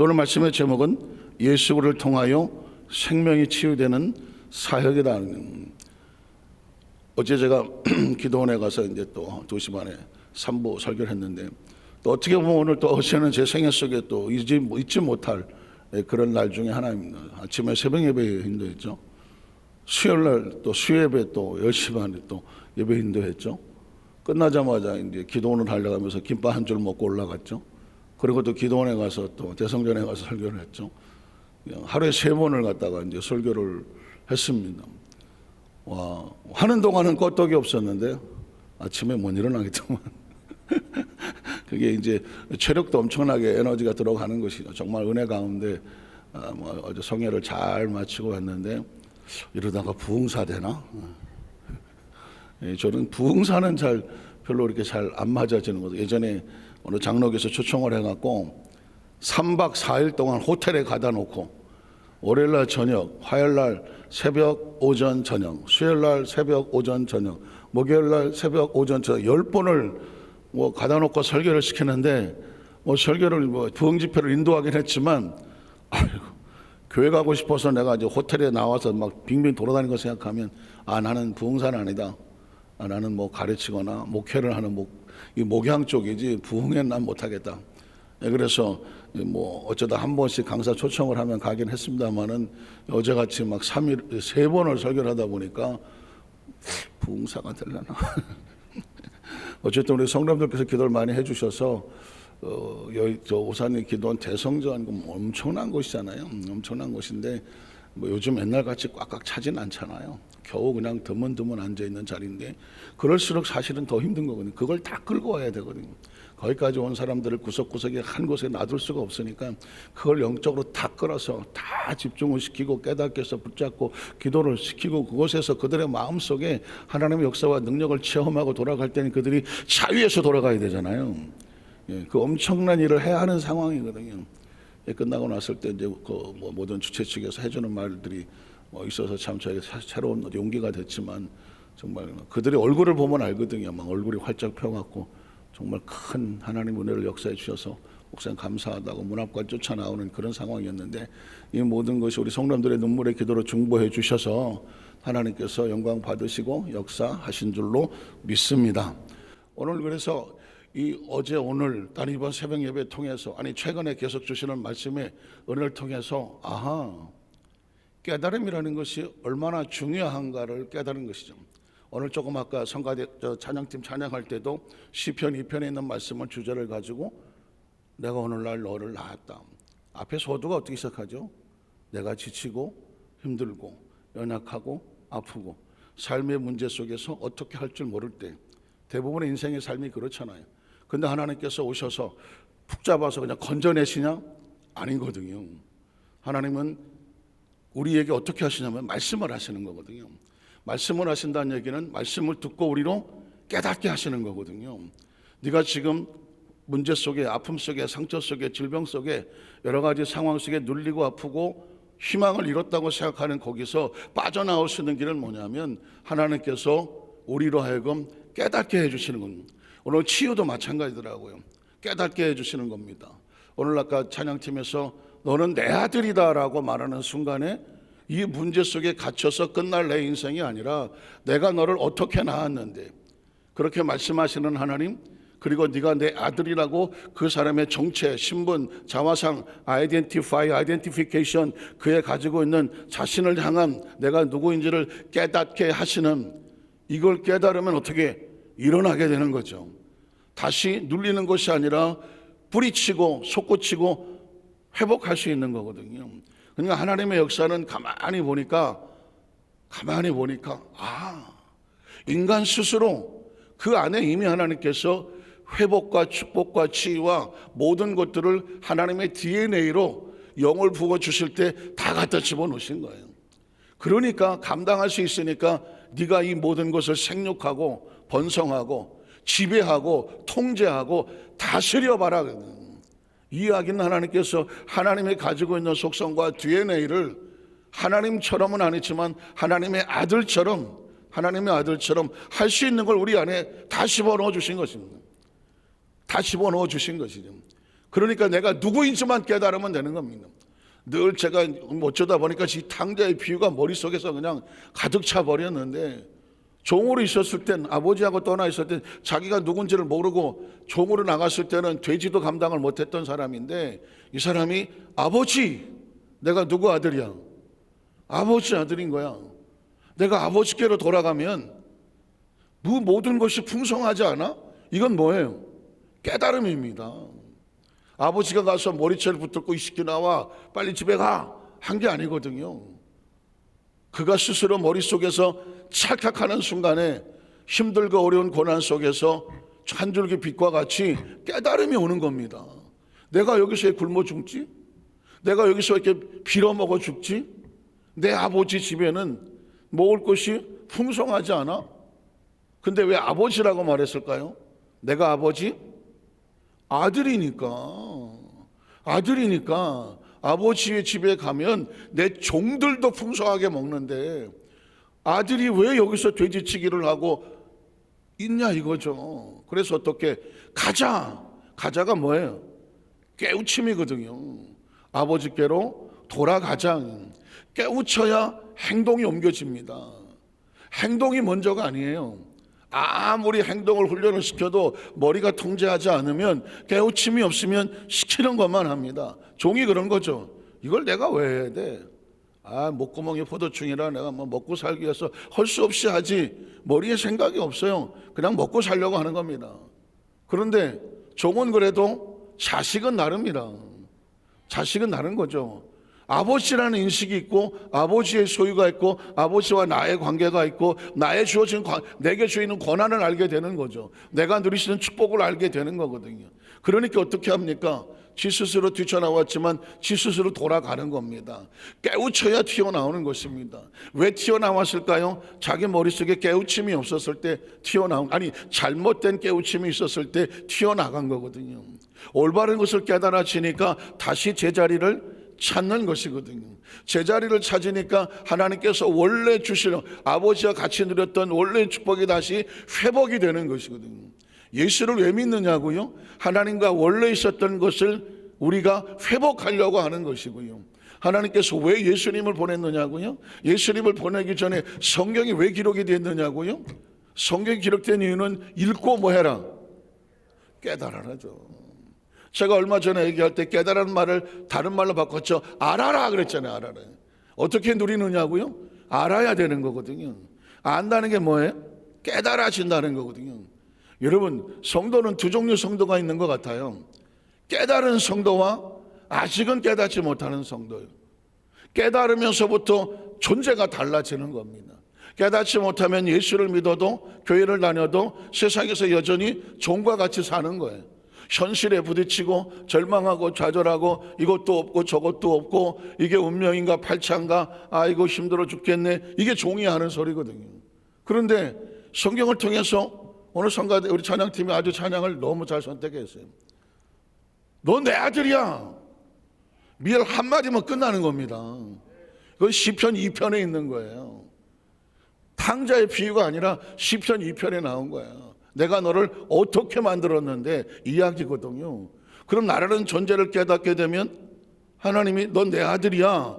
오늘 말씀의 제목은 예수를 통하여 생명이 치유되는 사역이다. 어제 제가 기도원에 가서 이제 또 2시 반에 3부 설교를 했는데, 또 어떻게 보면 오늘 또 어제는 제 생애 속에 또 잊지 못할 그런 날 중에 하나입니다. 아침에 새벽 예배 인도했죠. 수요일 날 또 수예배 또 10시 반에 또 예배 인도했죠. 끝나자마자 이제 기도원을 하려가면서 김밥 한 줄 먹고 올라갔죠. 그리고 또 기도원에 가서 또 대성전에 가서 설교를 했죠. 하루에 3번을 갔다가 이제 설교를 했습니다. 와, 하는 동안은 껐떡이 없었는데 아침에 못 일어나겠더만. 그게 이제 체력도 엄청나게 에너지가 들어가는 것이죠. 정말 은혜 가운데 어제 성회를 잘 마치고 왔는데, 이러다가 부흥사 되나? 저는 부흥사는 별로 이렇게 잘 안 맞아지는 거죠. 예전에 어느 장로교에서 초청을 해갖고 3박 4일 동안 호텔에 가다 놓고, 월요일날 저녁, 화요일날 새벽 오전 저녁, 수요일날 새벽 오전 저녁, 목요일날 새벽 오전 저녁 10번을 가다 놓고 설교를 시키는데, 설교를 부흥 집회를 인도하긴 했지만, 아이고, 교회 가고 싶어서 내가 이제 호텔에 나와서 막 빙빙 돌아다니는 거 생각하면, 나는 부흥사는 아니다. 나는 가르치거나 목회를 하는 이 목양 쪽이지 부흥엔 난 못하겠다. 그래서 어쩌다 한 번씩 강사 초청을 하면 가긴 했습니다만은, 어제같이 막 3번을 설교를 하다 보니까 부흥사가 되려나. 어쨌든 우리 성도님들께서 기도를 많이 해주셔서 저 오산리 기도원 대성전 엄청난 곳이잖아요. 엄청난 곳인데 요즘 옛날같이 꽉꽉 차진 않잖아요. 겨우 그냥 드문드문 앉아있는 자리인데, 그럴수록 사실은 더 힘든 거거든요. 그걸 다 끌고 와야 되거든요. 거기까지 온 사람들을 구석구석에 한 곳에 놔둘 수가 없으니까 그걸 영적으로 다 끌어서 다 집중을 시키고 깨닫게 해서 붙잡고 기도를 시키고, 그곳에서 그들의 마음속에 하나님의 역사와 능력을 체험하고 돌아갈 때는 그들이 자유에서 돌아가야 되잖아요. 그 엄청난 일을 해야 하는 상황이거든요. 끝나고 났을 때 이제 모든 주최 측에서 해주는 말들이 있어서 참 저에게 새로운 용기가 됐지만, 정말 그들의 얼굴을 보면 알거든요. 막 얼굴이 활짝 펴갖고 정말 큰 하나님 은혜를 역사해 주셔서 목사님 감사하다고 문 앞까지 쫓아나오는 그런 상황이었는데, 이 모든 것이 우리 성도님들의 눈물의 기도로 중보해 주셔서 하나님께서 영광 받으시고 역사하신 줄로 믿습니다. 오늘 그래서 이 어제 오늘 단 이번 새벽 예배 통해서, 최근에 계속 주시는 말씀의 은혜를 통해서 깨달음이라는 것이 얼마나 중요한가를 깨달은 것이죠. 오늘 조금 아까 성가대 찬양팀 찬양할 때도 시편 2편에 있는 말씀을 주제를 가지고, 내가 오늘날 너를 낳았다. 앞에 소두가 어떻게 시작하죠? 내가 지치고 힘들고 연약하고 아프고 삶의 문제 속에서 어떻게 할 줄 모를 때, 대부분의 인생의 삶이 그렇잖아요. 근데 하나님께서 오셔서 푹 잡아서 그냥 건져내시냐? 아니거든요. 하나님은 우리에게 어떻게 하시냐면 말씀을 하시는 거거든요. 말씀을 하신다는 얘기는 말씀을 듣고 우리로 깨닫게 하시는 거거든요. 네가 지금 문제 속에, 아픔 속에, 상처 속에, 질병 속에, 여러 가지 상황 속에 눌리고 아프고 희망을 잃었다고 생각하는 거기서 빠져나올 수 있는 길은 뭐냐면, 하나님께서 우리로 하여금 깨닫게 해주시는 겁니다. 오늘 치유도 마찬가지더라고요. 깨닫게 해주시는 겁니다. 오늘 아까 찬양팀에서 너는 내 아들이다 라고 말하는 순간에, 이 문제 속에 갇혀서 끝날 내 인생이 아니라 내가 너를 어떻게 낳았는데, 그렇게 말씀하시는 하나님, 그리고 네가 내 아들이라고 그 사람의 정체, 신분, 자화상, 아이덴티피케이션, 그에 가지고 있는 자신을 향한 내가 누구인지를 깨닫게 하시는, 이걸 깨달으면 어떻게 일어나게 되는 거죠. 다시 눌리는 것이 아니라 뿌리치고 솟구치고 회복할 수 있는 거거든요. 그러니까 하나님의 역사는 가만히 보니까 인간 스스로 그 안에 이미 하나님께서 회복과 축복과 치유와 모든 것들을 하나님의 DNA로 영을 부어 주실 때 다 갖다 집어넣으신 거예요. 그러니까 감당할 수 있으니까 네가 이 모든 것을 생육하고 번성하고 지배하고 통제하고 다스려봐라. 이 이야기는 하나님께서 하나님이 가지고 있는 속성과 DNA를 하나님처럼은 아니지만 하나님의 아들처럼 할 수 있는 걸 우리 안에 다 집어넣어 주신 것입니다. 다 집어넣어 주신 것이죠. 그러니까 내가 누구인지만 깨달으면 되는 겁니다. 늘 제가 어쩌다 보니까 이 탕자의 비유가 머릿속에서 그냥 가득 차 버렸는데, 종으로 있었을 땐, 아버지하고 떠나 있을 땐 자기가 누군지를 모르고 종으로 나갔을 때는 돼지도 감당을 못했던 사람인데, 이 사람이 아버지, 내가 누구 아들이야? 아버지 아들인 거야. 내가 아버지께로 돌아가면 모든 것이 풍성하지 않아? 이건 뭐예요? 깨달음입니다. 아버지가 가서 머리채를 붙들고 이 새끼 나와 빨리 집에 가 한 게 아니거든요. 그가 스스로 머릿속에서 찰칵하는 순간에 힘들고 어려운 고난 속에서 한 줄기 빛과 같이 깨달음이 오는 겁니다. 내가 여기서 왜 굶어 죽지? 내가 여기서 이렇게 빌어먹어 죽지? 내 아버지 집에는 먹을 것이 풍성하지 않아? 근데 왜 아버지라고 말했을까요? 내가 아버지? 아들이니까 아버지의 집에 가면 내 종들도 풍성하게 먹는데 아들이 왜 여기서 돼지치기를 하고 있냐 이거죠. 그래서 어떻게 가자가 뭐예요? 깨우침이거든요. 아버지께로 돌아가자. 깨우쳐야 행동이 옮겨집니다. 행동이 먼저가 아니에요. 아무리 행동을 훈련을 시켜도 머리가 통제하지 않으면, 깨우침이 없으면 시키는 것만 합니다. 종이 그런 거죠. 이걸 내가 왜 해야 돼? 목구멍이 포도충이라 내가 뭐 먹고 살기 위해서 할 수 없이 하지. 머리에 생각이 없어요. 그냥 먹고 살려고 하는 겁니다. 그런데 종은 그래도 자식은 나릅니다. 자식은 다른 거죠. 아버지라는 인식이 있고, 아버지의 소유가 있고, 아버지와 나의 관계가 있고, 내게 주어있는 권한을 알게 되는 거죠. 내가 누릴 수 있는 축복을 알게 되는 거거든요. 그러니까 어떻게 합니까? 지 스스로 뛰쳐나왔지만 지 스스로 돌아가는 겁니다. 깨우쳐야 튀어나오는 것입니다. 왜 튀어나왔을까요? 자기 머릿속에 깨우침이 없었을 때 잘못된 깨우침이 있었을 때 튀어나간 거거든요. 올바른 것을 깨달아지니까 다시 제자리를 찾는 것이거든요. 제자리를 찾으니까 하나님께서 원래 주시는, 아버지와 같이 누렸던 원래 축복이 다시 회복이 되는 것이거든요. 예수를 왜 믿느냐고요? 하나님과 원래 있었던 것을 우리가 회복하려고 하는 것이고요. 하나님께서 왜 예수님을 보냈느냐고요? 예수님을 보내기 전에 성경이 왜 기록이 됐느냐고요? 성경이 기록된 이유는 읽고 뭐 해라? 깨달아라죠. 제가 얼마 전에 얘기할 때 깨달은 말을 다른 말로 바꿨죠. 알아라 그랬잖아요. 알아라. 어떻게 누리느냐고요? 알아야 되는 거거든요. 안다는 게 뭐예요? 깨달아진다는 거거든요. 여러분, 성도는 두 종류 성도가 있는 것 같아요. 깨달은 성도와 아직은 깨닫지 못하는 성도예요. 깨달으면서부터 존재가 달라지는 겁니다. 깨닫지 못하면 예수를 믿어도 교회를 다녀도 세상에서 여전히 종과 같이 사는 거예요. 현실에 부딪히고 절망하고 좌절하고 이것도 없고 저것도 없고 이게 운명인가 팔창가 이거 힘들어 죽겠네, 이게 종이 하는 소리거든요. 그런데 성경을 통해서 오늘 성가대 우리 찬양팀이 아주 찬양을 너무 잘 선택했어요. 너 내 아들이야. 미열 한마디면 끝나는 겁니다. 그건 시편 2편에 있는 거예요. 탕자의 비유가 아니라 시편 2편에 나온 거예요. 내가 너를 어떻게 만들었는데 이야기거든요. 그럼 나라는 존재를 깨닫게 되면 하나님이 넌 내 아들이야.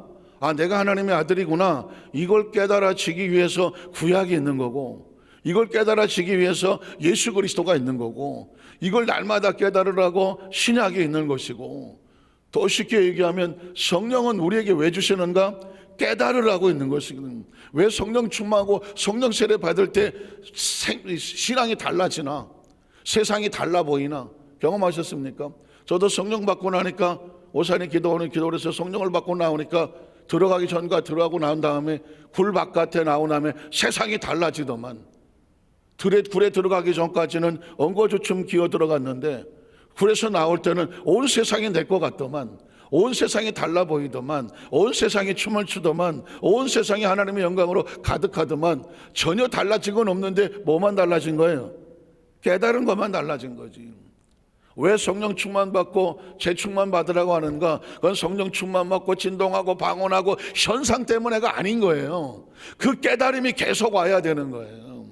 내가 하나님의 아들이구나. 이걸 깨달아지기 위해서 구약이 있는 거고, 이걸 깨달아지기 위해서 예수 그리스도가 있는 거고, 이걸 날마다 깨달으라고 신약이 있는 것이고, 더 쉽게 얘기하면 성령은 우리에게 왜 주시는가? 깨달으라고 있는 것이거든요. 왜 성령 충만하고 성령 세례 받을 때 신앙이 달라지나? 세상이 달라 보이나? 경험하셨습니까? 저도 성령 받고 나니까 오산에 기도하는 기도를 해서 성령을 받고 나오니까 들어가기 전과 들어가고 나온 다음에 굴 바깥에 나온 다음에 세상이 달라지더만. 굴에 들어가기 전까지는 엉거주춤 기어 들어갔는데 굴에서 나올 때는 온 세상이 내 것 같더만. 온 세상이 달라 보이더만. 온 세상이 춤을 추더만. 온 세상이 하나님의 영광으로 가득하더만. 전혀 달라진 건 없는데 뭐만 달라진 거예요? 깨달은 것만 달라진 거지. 왜 성령 충만 받고 재충만 받으라고 하는가? 그건 성령 충만 받고 진동하고 방언하고 현상 때문에가 아닌 거예요. 그 깨달음이 계속 와야 되는 거예요.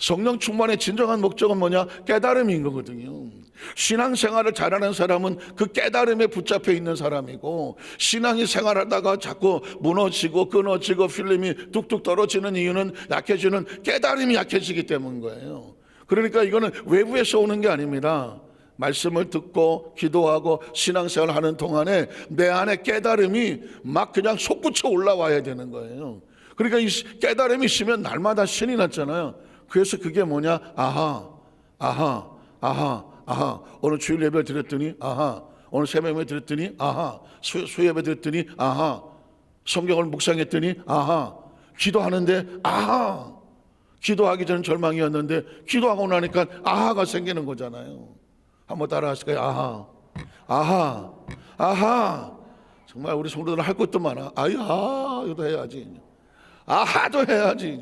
성령 충만의 진정한 목적은 뭐냐? 깨달음인 거거든요. 신앙생활을 잘하는 사람은 그 깨달음에 붙잡혀 있는 사람이고, 신앙이 생활하다가 자꾸 무너지고 끊어지고 필름이 뚝뚝 떨어지는 이유는 약해지는 깨달음이 약해지기 때문인 거예요. 그러니까 이거는 외부에서 오는 게 아닙니다. 말씀을 듣고 기도하고 신앙생활을 하는 동안에 내 안에 깨달음이 막 그냥 솟구쳐 올라와야 되는 거예요. 그러니까 이 깨달음이 있으면 날마다 신이 났잖아요. 그래서 그게 뭐냐? 아하, 아하, 아하, 아하. 오늘 주일 예배 드렸더니 아하. 오늘 새벽 예배 드렸더니 아하. 수예배 드렸더니 아하. 성경을 묵상했더니 아하. 기도하는데 아하. 기도하기 전에 절망이었는데 기도하고 나니까 아하가 생기는 거잖아요. 한번 따라 하실까요? 아하, 아하, 아하. 정말 우리 성도들 할 것도 많아. 아하, 이것도 해야지. 아하도 해야지.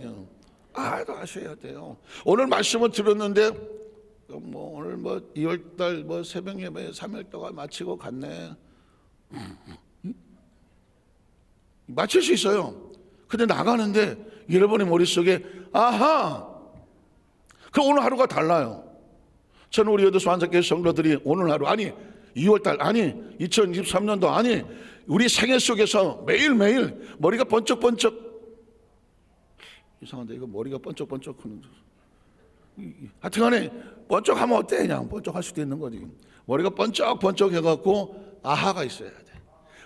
아하도 하셔야 돼요. 오늘 말씀을 들었는데 오늘 2월달 새벽 예배 3일 동안 마치고 갔네. 마칠 수 있어요. 근데 나가는데 여러분의 머릿속에 아하. 그럼 오늘 하루가 달라요. 저는 우리 여도수 한사교회 성도들이 오늘 하루, 아니 2월달, 아니 2023년도, 아니 우리 생애 속에서 매일매일 머리가 번쩍번쩍, 이상한데 이거 머리가 번쩍번쩍 하는, 하여튼간에 번쩍하면 어때? 그냥 번쩍할 수도 있는 거지. 머리가 번쩍번쩍 해갖고 아하가 있어야 돼.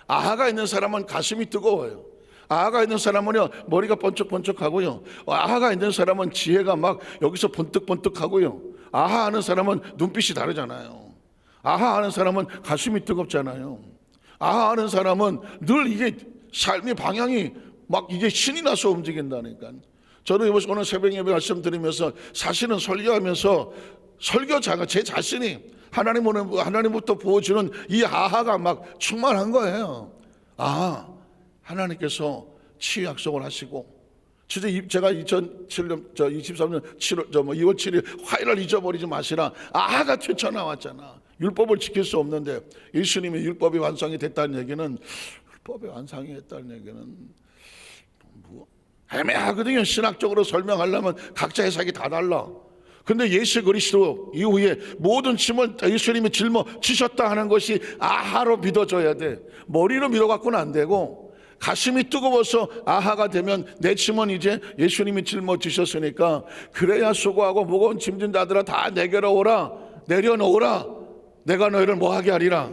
아하가 있는 사람은 가슴이 뜨거워요. 아하가 있는 사람은요 머리가 번쩍번쩍하고요. 아하가 있는 사람은 지혜가 막 여기서 번뜩번뜩하고요. 아하 하는 사람은 눈빛이 다르잖아요. 아하 하는 사람은 가슴이 뜨겁잖아요. 아하 하는 사람은 늘 이게 삶의 방향이 막 이게 신이 나서 움직인다니까. 저는 이번 오늘 새벽 예배 말씀드리면서 사실은 설교하면서 설교자가 제 자신이 하나님부터 부어주는 이 아하가 막 충만한 거예요. 아하, 하나님께서 치유 약속을 하시고, 진짜 제가 2007년 23년 2월 7일 화요일을 잊어버리지 마시라 아하가 튀쳐나왔잖아. 율법을 지킬 수 없는데 예수님이 율법이 완성이 됐다는 얘기는, 율법이 완성이 됐다는 얘기는 뭐 애매하거든요. 신학적으로 설명하려면 각자 해석이 다 달라. 근데 예수 그리스도 이후에 모든 짐을 예수님이 짊어지셨다 하는 것이 아하로 믿어져야 돼. 머리로 믿어갖고는 안 되고, 가슴이 뜨거워서 아하가 되면 내 짐은 이제 예수님이 짊어지셨으니까, 그래야 수고하고 무거운 짐진 자들아 다 내게로 오라, 내려놓으라, 내가 너희를 뭐하게 하리라,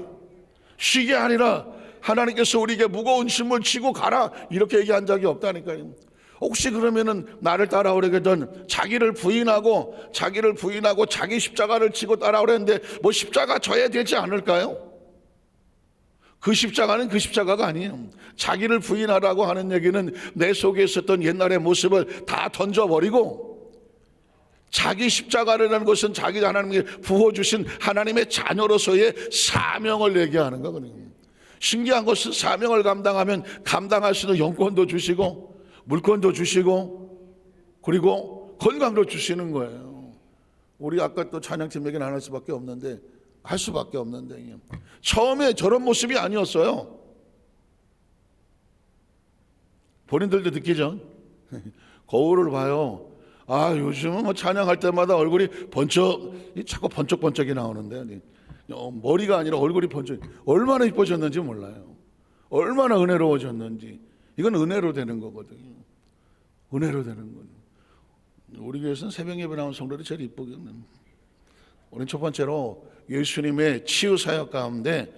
쉬게 하리라. 하나님께서 우리에게 무거운 짐을 지고 가라 이렇게 얘기한 적이 없다니까요. 혹시 그러면은 나를 따라오려거든 자기를 부인하고 자기 십자가를 지고 따라오려는데 뭐 십자가 져야 되지 않을까요? 그 십자가는 그 십자가가 아니에요. 자기를 부인하라고 하는 얘기는 내 속에 있었던 옛날의 모습을 다 던져버리고, 자기 십자가라는 것은 자기 하나님께 부어주신 하나님의 자녀로서의 사명을 얘기하는 거거든요. 신기한 것은 사명을 감당하면 감당할 수 있는 영권도 주시고 물권도 주시고 그리고 건강도 주시는 거예요. 우리 아까 또 찬양팀 얘기는 안 할 수밖에 없는데, 할 수밖에 없는데, 처음에 저런 모습이 아니었어요. 본인들도 느끼죠? 거울을 봐요. 아, 요즘은 뭐 찬양할 때마다 얼굴이 자꾸 번쩍번쩍이 나오는데, 머리가 아니라 얼굴이 번쩍, 얼마나 이뻐졌는지 몰라요. 얼마나 은혜로워졌는지. 이건 은혜로 되는 거거든요. 은혜로 되는 거예요. 우리 교회에서는 새벽 예배 나온 성도들이 제일 이쁘거든요. 오늘 첫 번째로 예수님의 치유 사역 가운데,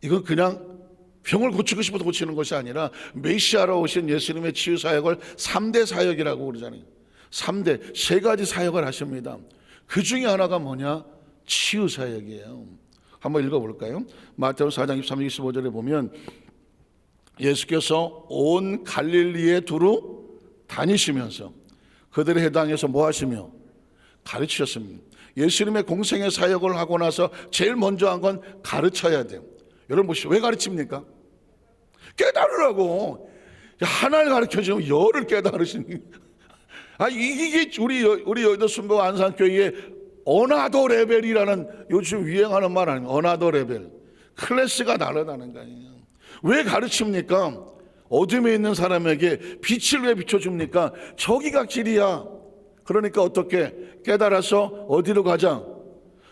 이건 그냥 병을 고치고 싶어서 고치는 것이 아니라 메시아로 오신 예수님의 치유 사역을 3대 사역이라고 그러잖아요. 3대, 3가지 사역을 하십니다. 그 중에 하나가 뭐냐? 치유 사역이에요. 한번 읽어볼까요? 마태복음 4장 23, 25절에 보면 예수께서 온 갈릴리에 두루 다니시면서 그들의 해당해서 뭐 하시며 가르치셨습니다. 예수님의 공생의 사역을 하고 나서 제일 먼저 한 건 가르쳐야 돼요. 여러분 보시죠. 왜 가르칩니까? 깨달으라고. 하나를 가르쳐주면 열을 깨달으시는. 이게 우리 여의도 순복 안산교회의 어나더 레벨이라는 요즘 유행하는 말 아닙니까? 어나더 레벨. 클래스가 다르다는 거예요. 왜 가르칩니까? 어둠에 있는 사람에게 빛을 왜 비춰줍니까? 저기가 길이야. 그러니까 어떻게 깨달아서 어디로 가자?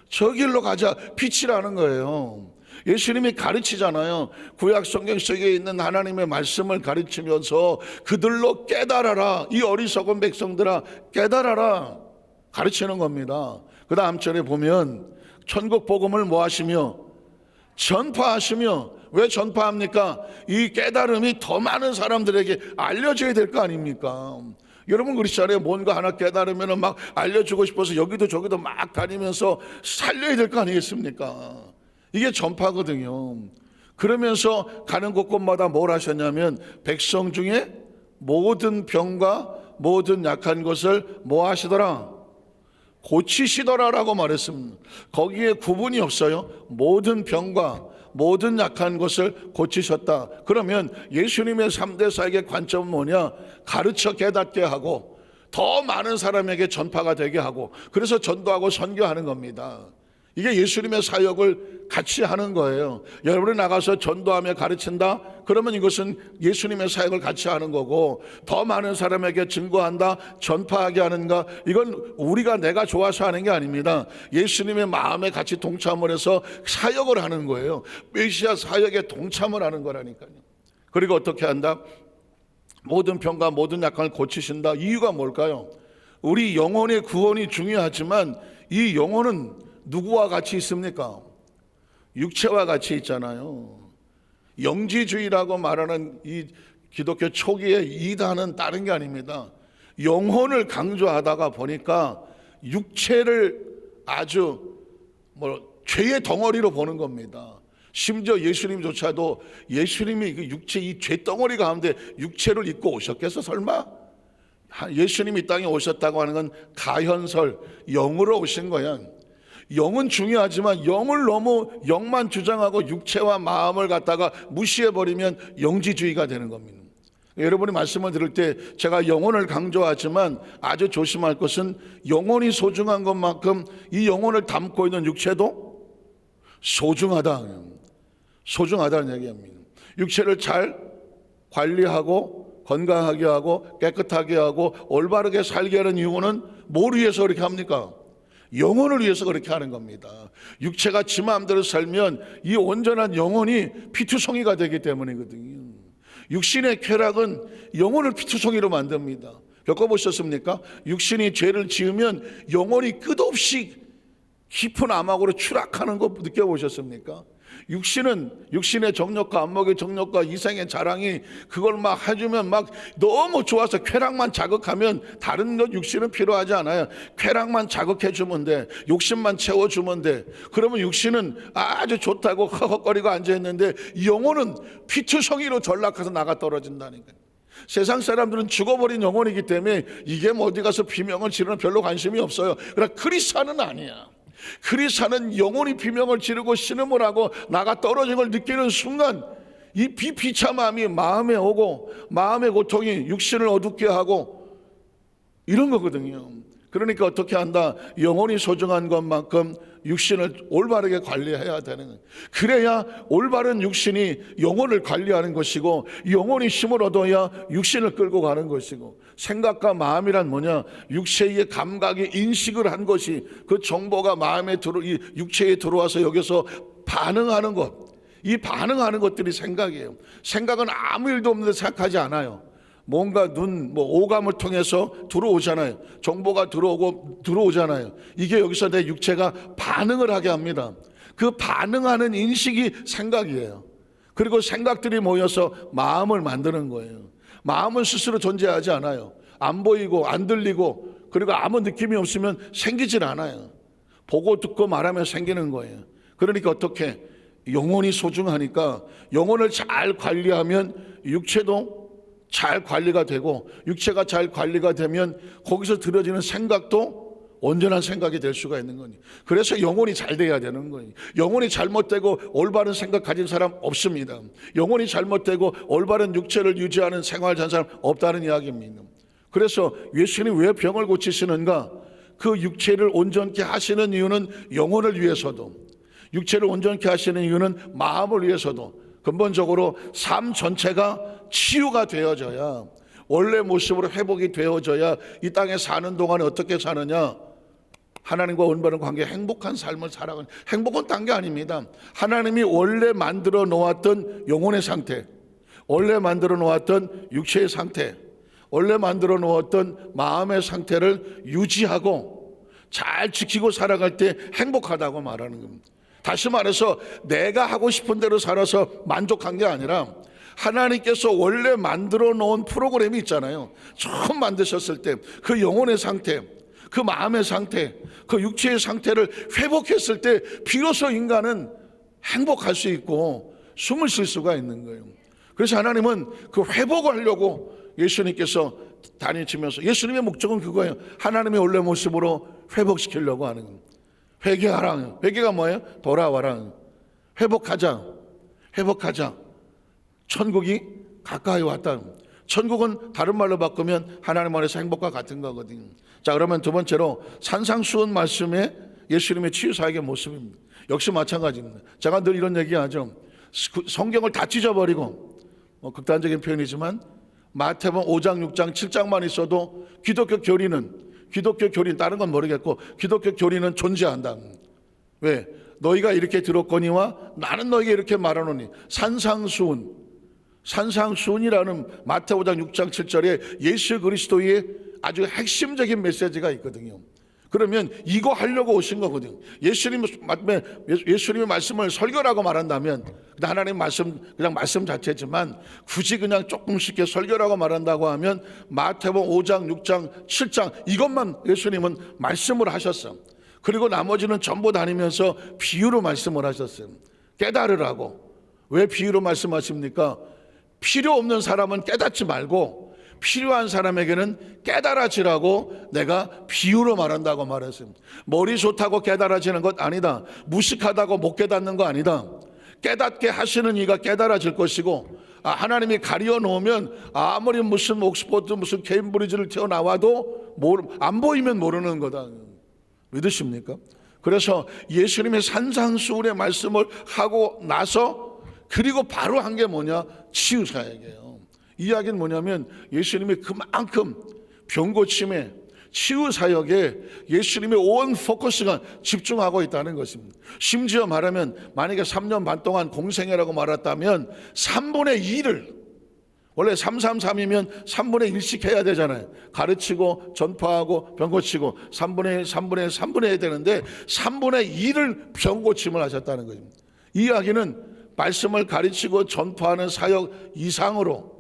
저 길로 가자. 빛이라는 거예요. 예수님이 가르치잖아요. 구약 성경 속에 있는 하나님의 말씀을 가르치면서 그들로 깨달아라. 이 어리석은 백성들아 깨달아라. 가르치는 겁니다. 그 다음 절에 보면 천국 복음을 뭐 하시며? 전파하시며. 왜 전파합니까? 이 깨달음이 더 많은 사람들에게 알려져야 될 거 아닙니까? 여러분 그렇잖아요. 뭔가 하나 깨달으면 막 알려주고 싶어서 여기도 저기도 막 다니면서 살려야 될 거 아니겠습니까? 이게 전파거든요. 그러면서 가는 곳곳마다 뭘 하셨냐면 백성 중에 모든 병과 모든 약한 것을 뭐 하시더라? 고치시더라라고 말했습니다. 거기에 구분이 없어요. 모든 병과 모든 약한 것을 고치셨다. 그러면 예수님의 3대 사역의 관점은 뭐냐? 가르쳐 깨닫게 하고 더 많은 사람에게 전파가 되게 하고 그래서 전도하고 선교하는 겁니다. 이게 예수님의 사역을 같이 하는 거예요. 여러분이 나가서 전도하며 가르친다? 그러면 이것은 예수님의 사역을 같이 하는 거고 더 많은 사람에게 증거한다? 전파하게 하는가? 이건 우리가 내가 좋아서 하는 게 아닙니다. 예수님의 마음에 같이 동참을 해서 사역을 하는 거예요. 메시아 사역에 동참을 하는 거라니까요. 그리고 어떻게 한다? 모든 병과 모든 약함을 고치신다. 이유가 뭘까요? 우리 영혼의 구원이 중요하지만 이 영혼은 누구와 같이 있습니까? 육체와 같이 있잖아요. 영지주의라고 말하는 이 기독교 초기의 이단은 다른 게 아닙니다. 영혼을 강조하다가 보니까 육체를 아주 죄의 덩어리로 보는 겁니다. 심지어 예수님조차도 예수님이 그 육체 이 죄 덩어리 가운데 육체를 입고 오셨겠어 설마? 예수님이 이 땅에 오셨다고 하는 건 가현설, 영으로 오신 거야. 영은 중요하지만 영을 너무 영만 주장하고 육체와 마음을 갖다가 무시해버리면 영지주의가 되는 겁니다. 여러분이 말씀을 들을 때 제가 영혼을 강조하지만 아주 조심할 것은 영혼이 소중한 것만큼 이 영혼을 담고 있는 육체도 소중하다는 얘기입니다. 육체를 잘 관리하고 건강하게 하고 깨끗하게 하고 올바르게 살게 하는 이유는 뭘 위해서 그렇게 합니까? 영혼을 위해서 그렇게 하는 겁니다. 육체가 지 마음대로 살면 이 온전한 영혼이 피투성이가 되기 때문이거든요. 육신의 쾌락은 영혼을 피투성이로 만듭니다. 겪어보셨습니까? 육신이 죄를 지으면 영혼이 끝없이 깊은 암흑으로 추락하는 거 느껴보셨습니까? 육신의 정욕과 안목의 정욕과 이생의 자랑이 그걸 막 해주면 막 너무 좋아서 쾌락만 자극하면 다른 것 육신은 필요하지 않아요. 쾌락만 자극해주면 돼. 욕심만 채워주면 돼. 그러면 육신은 아주 좋다고 허헉거리고 앉아있는데 영혼은 피투성이로 전락해서 나가 떨어진다니까요. 세상 사람들은 죽어버린 영혼이기 때문에 이게 뭐 어디 가서 비명을 지르는 별로 관심이 없어요. 그러나 그리스도는 아니야. 그리스도는 영혼이 비명을 지르고 신음을 하고 나가 떨어진 걸 느끼는 순간 이 비참함이 마음에 오고 마음의 고통이 육신을 어둡게 하고 이런 거거든요. 그러니까 어떻게 한다? 영혼이 소중한 것만큼 육신을 올바르게 관리해야 되는 거예요. 그래야 올바른 육신이 영혼을 관리하는 것이고 영혼이 힘을 얻어야 육신을 끌고 가는 것이고 생각과 마음이란 뭐냐? 육체의 감각이 인식을 한 것이 그 정보가 이 육체에 들어와서 여기서 반응하는 것. 이 반응하는 것들이 생각이에요. 생각은 아무 일도 없는데 생각하지 않아요. 뭔가 오감을 통해서 들어오잖아요. 정보가 들어오잖아요. 이게 여기서 내 육체가 반응을 하게 합니다. 그 반응하는 인식이 생각이에요. 그리고 생각들이 모여서 마음을 만드는 거예요. 마음은 스스로 존재하지 않아요. 안 보이고 안 들리고 그리고 아무 느낌이 없으면 생기질 않아요. 보고 듣고 말하면 생기는 거예요. 그러니까 어떻게? 영혼이 소중하니까 영혼을 잘 관리하면 육체도 잘 관리가 되고 육체가 잘 관리가 되면 거기서 들어지는 생각도 온전한 생각이 될 수가 있는 거니. 그래서 영혼이 잘 돼야 되는 거니. 영혼이 잘못되고 올바른 생각 가진 사람 없습니다. 영혼이 잘못되고 올바른 육체를 유지하는 생활을 한 사람 없다는 이야기입니다. 그래서 예수님이 왜 병을 고치시는가? 그 육체를 온전케 하시는 이유는 영혼을 위해서도 육체를 온전케 하시는 이유는 마음을 위해서도 근본적으로 삶 전체가 치유가 되어져야 원래 모습으로 회복이 되어져야 이 땅에 사는 동안에 어떻게 사느냐? 하나님과 올바른 관계, 행복한 삶을 살아가는, 행복은 딴 게 아닙니다. 하나님이 원래 만들어 놓았던 영혼의 상태, 원래 만들어 놓았던 육체의 상태, 원래 만들어 놓았던 마음의 상태를 유지하고 잘 지키고 살아갈 때 행복하다고 말하는 겁니다. 다시 말해서 내가 하고 싶은 대로 살아서 만족한 게 아니라 하나님께서 원래 만들어 놓은 프로그램이 있잖아요. 처음 만드셨을 때 그 영혼의 상태, 그 마음의 상태, 그 육체의 상태를 회복했을 때 비로소 인간은 행복할 수 있고 숨을 쉴 수가 있는 거예요. 그래서 하나님은 그 회복을 하려고 예수님께서 다니시면서, 예수님의 목적은 그거예요. 하나님의 원래 모습으로 회복시키려고 하는 거예요. 회개하라. 회개가 뭐예요? 돌아와라. 회복하자. 회복하자. 천국이 가까이 왔다. 천국은 다른 말로 바꾸면 하나님 안에서 행복과 같은 거거든요. 자, 그러면 두 번째로 산상수훈 말씀에 예수님의 치유사역의 모습입니다. 역시 마찬가지입니다. 제가 늘 이런 얘기하죠. 성경을 다 찢어버리고, 극단적인 표현이지만 마태복음 5장, 6장, 7장만 있어도 기독교 교리는 다른 건 모르겠고 기독교 교리는 존재한다. 왜? 너희가 이렇게 들었거니와 나는 너희에게 이렇게 말하노니. 산상수훈이라는 마태복음 5장, 6장, 7절에 예수 그리스도의 아주 핵심적인 메시지가 있거든요. 그러면 이거 하려고 오신 거거든요. 예수님의 말씀을 설교라고 말한다면, 하나님 말씀 그냥 말씀 자체지만 굳이 그냥 조금씩 설교라고 말한다고 하면 마태복음 5장, 6장, 7장 이것만 예수님은 말씀을 하셨어요. 그리고 나머지는 전부 다니면서 비유로 말씀을 하셨어요. 깨달으라고. 왜 비유로 말씀하십니까? 필요 없는 사람은 깨닫지 말고 필요한 사람에게는 깨달아지라고 내가 비유로 말한다고 말했습니다. 머리 좋다고 깨달아지는 것 아니다. 무식하다고 못 깨닫는 거 아니다. 깨닫게 하시는 이가 깨달아질 것이고, 하나님이 가려 놓으면 아무리 무슨 옥스퍼드 무슨 케임브리지를 튀어나와도 안 보이면 모르는 거다. 믿으십니까? 그래서 예수님의 산상수훈의 말씀을 하고 나서 그리고 바로 한 게 뭐냐? 치유사역이에요. 이 이야기는 뭐냐면 예수님이 그만큼 병고침에 치유사역에 예수님의 온 포커스가 집중하고 있다는 것입니다. 심지어 말하면 만약에 3년 반 동안 공생애라고 말했다면 3분의 2를, 원래 333이면 3분의 1씩 해야 되잖아요. 가르치고 전파하고 병고치고 3분의 1 되는데 3분의 2를 병고침을 하셨다는 것입니다. 이 이야기는 말씀을 가르치고 전파하는 사역 이상으로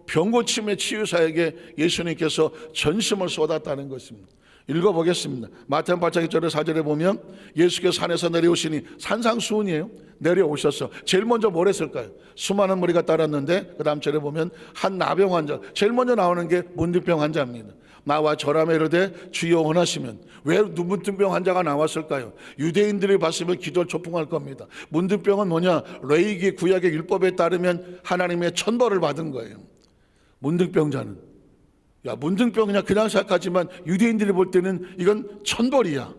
병고침의 치유사역에 예수님께서 전심을 쏟았다는 것입니다. 읽어보겠습니다. 마태복음 8장 1절에 4절에 보면 예수께서 산에서 내려오시니, 산상수훈이에요. 내려오셔서 제일 먼저 뭘 했을까요? 수많은 무리가 따랐는데 그 다음 절에 보면 한 나병 환자, 제일 먼저 나오는 게 문둥병 환자입니다. 나와 절하며 이르되 주여 원하시면. 왜 문둥병 환자가 나왔을까요? 유대인들이 봤으면 기도를 초풍할 겁니다. 문둥병은 뭐냐? 레위기 구약의 율법에 따르면 하나님의 천벌을 받은 거예요. 문둥병자는, 야, 문둥병 그냥 생각하지만 유대인들이 볼 때는 이건 천벌이야.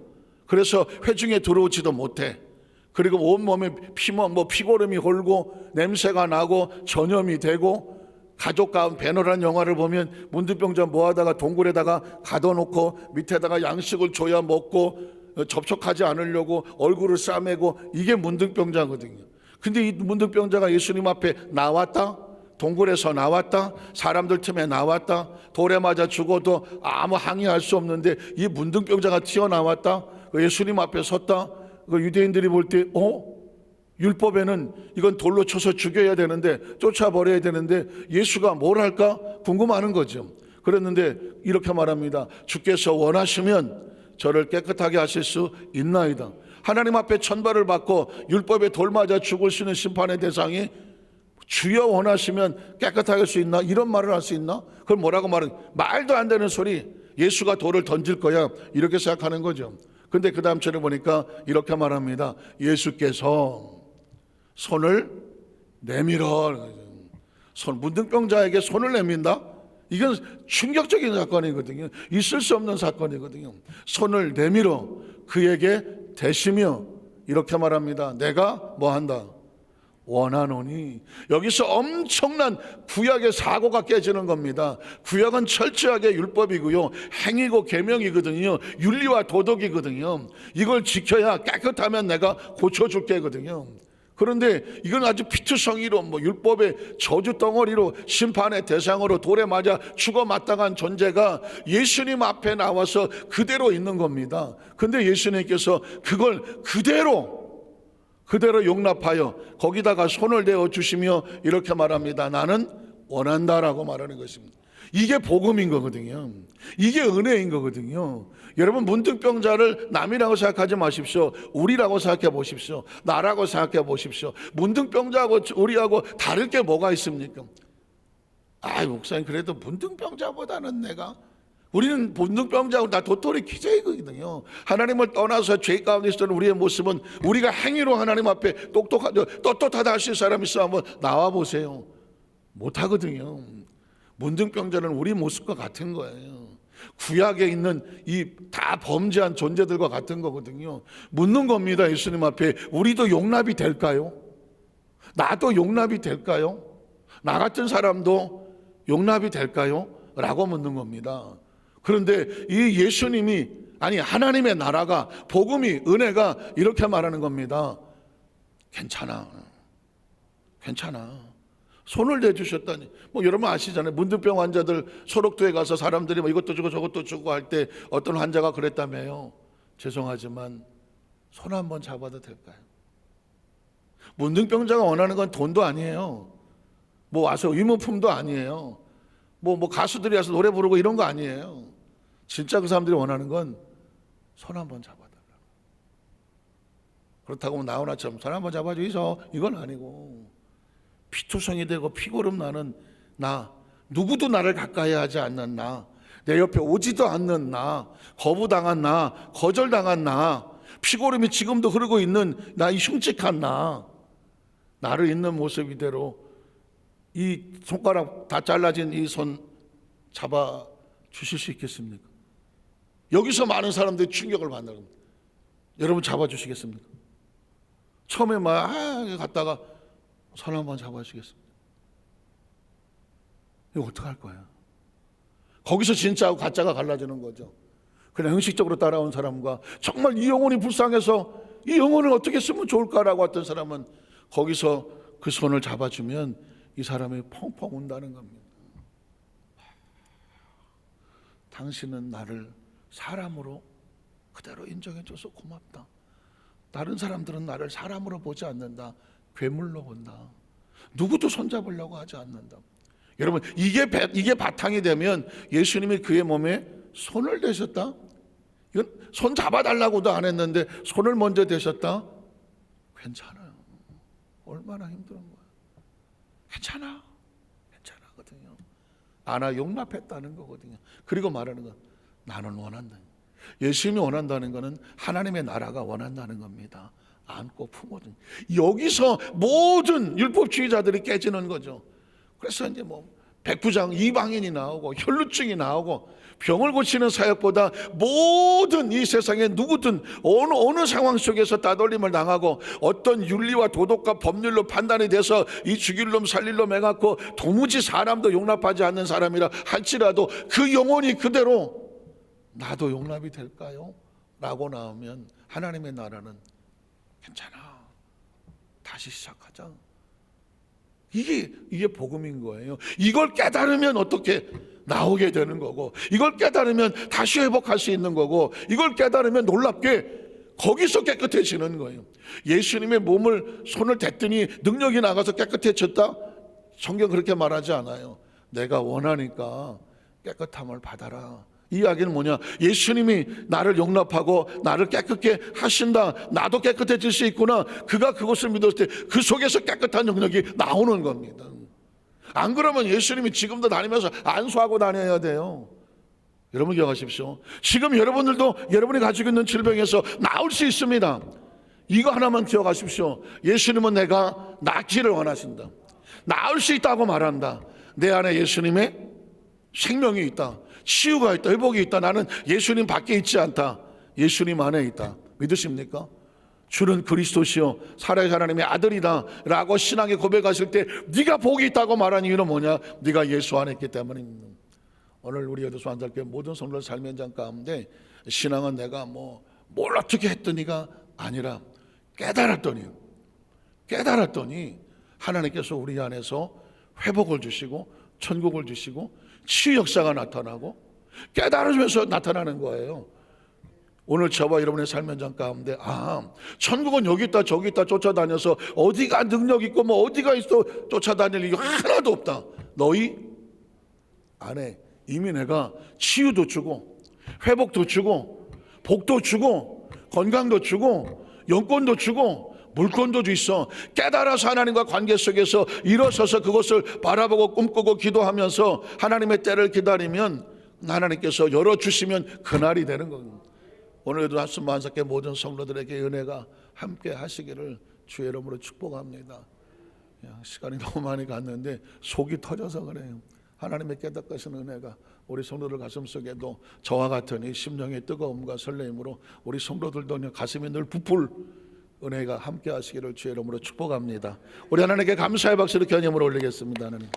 그래서 회중에 들어오지도 못해. 그리고 온몸에 피고름이 홀고 냄새가 나고 전염이 되고, 가족 가운 배너라는 영화를 보면 문둥병자 뭐하다가 동굴에다가 가둬놓고 밑에다가 양식을 줘야 먹고, 접촉하지 않으려고 얼굴을 싸매고, 이게 문둥병자거든요. 근데 이 문둥병자가 예수님 앞에 나왔다, 동굴에서 나왔다, 사람들 틈에 나왔다, 돌에 맞아 죽어도 아무 항의할 수 없는데 이 문둥병자가 튀어나왔다, 예수님 앞에 섰다. 유대인들이 볼 때 율법에는 이건 돌로 쳐서 죽여야 되는데, 쫓아버려야 되는데 예수가 뭘 할까 궁금하는 거죠. 그랬는데 이렇게 말합니다. 주께서 원하시면 저를 깨끗하게 하실 수 있나이다. 하나님 앞에 천벌을 받고 율법에 돌 맞아 죽을 수 있는 심판의 대상이 주여 원하시면 깨끗하게 할 수 있나? 이런 말을 할 수 있나? 그걸 뭐라고 말은, 말도 안 되는 소리. 예수가 돌을 던질 거야, 이렇게 생각하는 거죠. 근데 그 다음 절에 보니까 이렇게 말합니다. 예수께서 손을 내밀어. 문둥병자에게 손을 내민다? 이건 충격적인 사건이거든요. 있을 수 없는 사건이거든요. 손을 내밀어 그에게 대시며 이렇게 말합니다. 내가 뭐 한다? 원하노니. 여기서 엄청난 구약의 사고가 깨지는 겁니다. 구약은 철저하게 율법이고요, 행위고 계명이거든요, 윤리와 도덕이거든요. 이걸 지켜야 깨끗하면 내가 고쳐줄 게거든요. 그런데 이건 아주 피투성이로 율법의 저주 덩어리로 심판의 대상으로 돌에 맞아 죽어 마땅한 존재가 예수님 앞에 나와서 그대로 있는 겁니다. 근데 예수님께서 그걸 그대로 용납하여 거기다가 손을 대어 주시며 이렇게 말합니다. 나는 원한다라고 말하는 것입니다. 이게 복음인 거거든요. 이게 은혜인 거거든요. 여러분, 문둥병자를 남이라고 생각하지 마십시오. 우리라고 생각해 보십시오. 나라고 생각해 보십시오. 문둥병자하고 우리하고 다를 게 뭐가 있습니까? 목사님, 그래도 문둥병자보다는 우리는 문둥병자하고 다 도토리 기저이거든요. 하나님을 떠나서 죄 가운데 있던 우리의 모습은, 우리가 행위로 하나님 앞에 떳떳하다 하실 사람 있으면 한번 나와 보세요. 못하거든요. 문둥병자는 우리 모습과 같은 거예요. 구약에 있는 이 다 범죄한 존재들과 같은 거거든요. 묻는 겁니다. 예수님 앞에 우리도 용납이 될까요? 나도 용납이 될까요? 나 같은 사람도 용납이 될까요? 라고 묻는 겁니다. 그런데 이 예수님이, 아니 하나님의 나라가, 복음이, 은혜가 이렇게 말하는 겁니다. 괜찮아. 손을 대주셨다니. 여러분 아시잖아요. 문둥병 환자들 소록도에 가서 사람들이 이것도 주고 저것도 주고 할 때 어떤 환자가 그랬다며요. 죄송하지만 손 한번 잡아도 될까요? 문둥병자가 원하는 건 돈도 아니에요. 와서 의무품도 아니에요. 가수들이 와서 노래 부르고 이런 거 아니에요. 진짜 그 사람들이 원하는 건 손 한번 잡아달라. 그렇다고 나훈아처럼 손 한번 잡아주이소, 이건 아니고, 피투성이 되고 피고름 나는 나, 누구도 나를 가까이 하지 않는 나, 내 옆에 오지도 않는 나, 거부당한 나, 거절당한 나, 피고름이 지금도 흐르고 있는 나, 이 흉측한 나, 나를 있는 모습 이대로 이 손가락 다 잘라진 이 손 잡아 주실 수 있겠습니까? 여기서 많은 사람들이 충격을 받는 겁니다. 여러분 잡아 주시겠습니까? 처음에 갔다가 손 한번 잡아주시겠습니다. 이거 어떡할 거야? 거기서 진짜하고 가짜가 갈라지는 거죠. 그냥 형식적으로 따라온 사람과 정말 이 영혼이 불쌍해서 이 영혼을 어떻게 쓰면 좋을까라고 했던 사람은 거기서 그 손을 잡아주면 이 사람이 펑펑 운다는 겁니다. 당신은 나를 사람으로 그대로 인정해줘서 고맙다. 다른 사람들은 나를 사람으로 보지 않는다. 괴물로 본다. 누구도 손잡으려고 하지 않는다. 여러분, 이게 바탕이 되면 예수님이 그의 몸에 손을 대셨다? 이건 손 잡아달라고도 안 했는데 손을 먼저 대셨다? 괜찮아요. 얼마나 힘든 거야. 괜찮아거든요. 나 용납했다는 거거든요. 그리고 말하는 건 나는 원한다. 예수님이 원한다는 것은 하나님의 나라가 원한다는 겁니다. 안고 품어준. 여기서 모든 율법주의자들이 깨지는 거죠. 그래서 이제 백부장, 이방인이 나오고 혈루증이 나오고 병을 고치는 사역보다 모든 이 세상에 누구든 어느 상황 속에서 따돌림을 당하고 어떤 윤리와 도덕과 법률로 판단이 돼서 이 죽일 놈 살릴 놈 해갖고 도무지 사람도 용납하지 않는 사람이라 할지라도 그 영혼이 그대로 나도 용납이 될까요? 라고 나오면 하나님의 나라는 괜찮아, 다시 시작하자. 이게 복음인 거예요. 이걸 깨달으면 어떻게 나오게 되는 거고, 이걸 깨달으면 다시 회복할 수 있는 거고, 이걸 깨달으면 놀랍게 거기서 깨끗해지는 거예요. 예수님의 손을 댔더니 능력이 나가서 깨끗해졌다? 성경 그렇게 말하지 않아요. 내가 원하니까 깨끗함을 받아라. 이 이야기는 뭐냐? 예수님이 나를 용납하고 나를 깨끗게 하신다. 나도 깨끗해질 수 있구나. 그가 그것을 믿었을 때 그 속에서 깨끗한 능력이 나오는 겁니다. 안 그러면 예수님이 지금도 다니면서 안수하고 다녀야 돼요. 여러분 기억하십시오. 지금 여러분들도 여러분이 가지고 있는 질병에서 나올 수 있습니다. 이거 하나만 기억하십시오. 예수님은 내가 낫기를 원하신다. 나을 수 있다고 말한다. 내 안에 예수님의 생명이 있다. 치유가 있다. 회복이 있다. 나는 예수님 밖에 있지 않다. 예수님 안에 있다. 믿으십니까? 주는 그리스도시요 살아계신 하나님의 아들이다 라고 신앙의 고백하실 때 네가 복이 있다고 말한 이유는 뭐냐? 네가 예수 안에 있기 때문입니다. 오늘 우리 여도수 한달교회 모든 성도들 삶의 현장 가운데 신앙은 내가 뭘 어떻게 했더니가 아니라 깨달았더니 하나님께서 우리 안에서 회복을 주시고 천국을 주시고 치유 역사가 나타나고 깨달으면서 나타나는 거예요. 오늘 저와 여러분의 삶 현장 가운데 천국은 여기 있다 저기 있다 쫓아다녀서 어디가 능력 있고 어디가 있어 쫓아다닐 이유 하나도 없다. 너희 안에 이미 내가 치유도 주고 회복도 주고 복도 주고 건강도 주고 영권도 주고 물권도 있어. 깨달아서 하나님과 관계 속에서 일어서서 그것을 바라보고 꿈꾸고 기도하면서 하나님의 때를 기다리면 하나님께서 열어주시면 그날이 되는 겁니다. 오늘도 하순 만삭계 모든 성도들에게 은혜가 함께 하시기를 주의 이름으로 축복합니다. 시간이 너무 많이 갔는데 속이 터져서 그래요. 하나님의 깨닫으시는 은혜가 우리 성도들 가슴속에도 저와 같은 이 심령의 뜨거움과 설레임으로 우리 성도들도 가슴이 늘 부풀 은혜가 함께 하시기를 주의 이름으로 축복합니다. 우리 하나님께 감사의 박수를 견념으로 올리겠습니다. 하나님.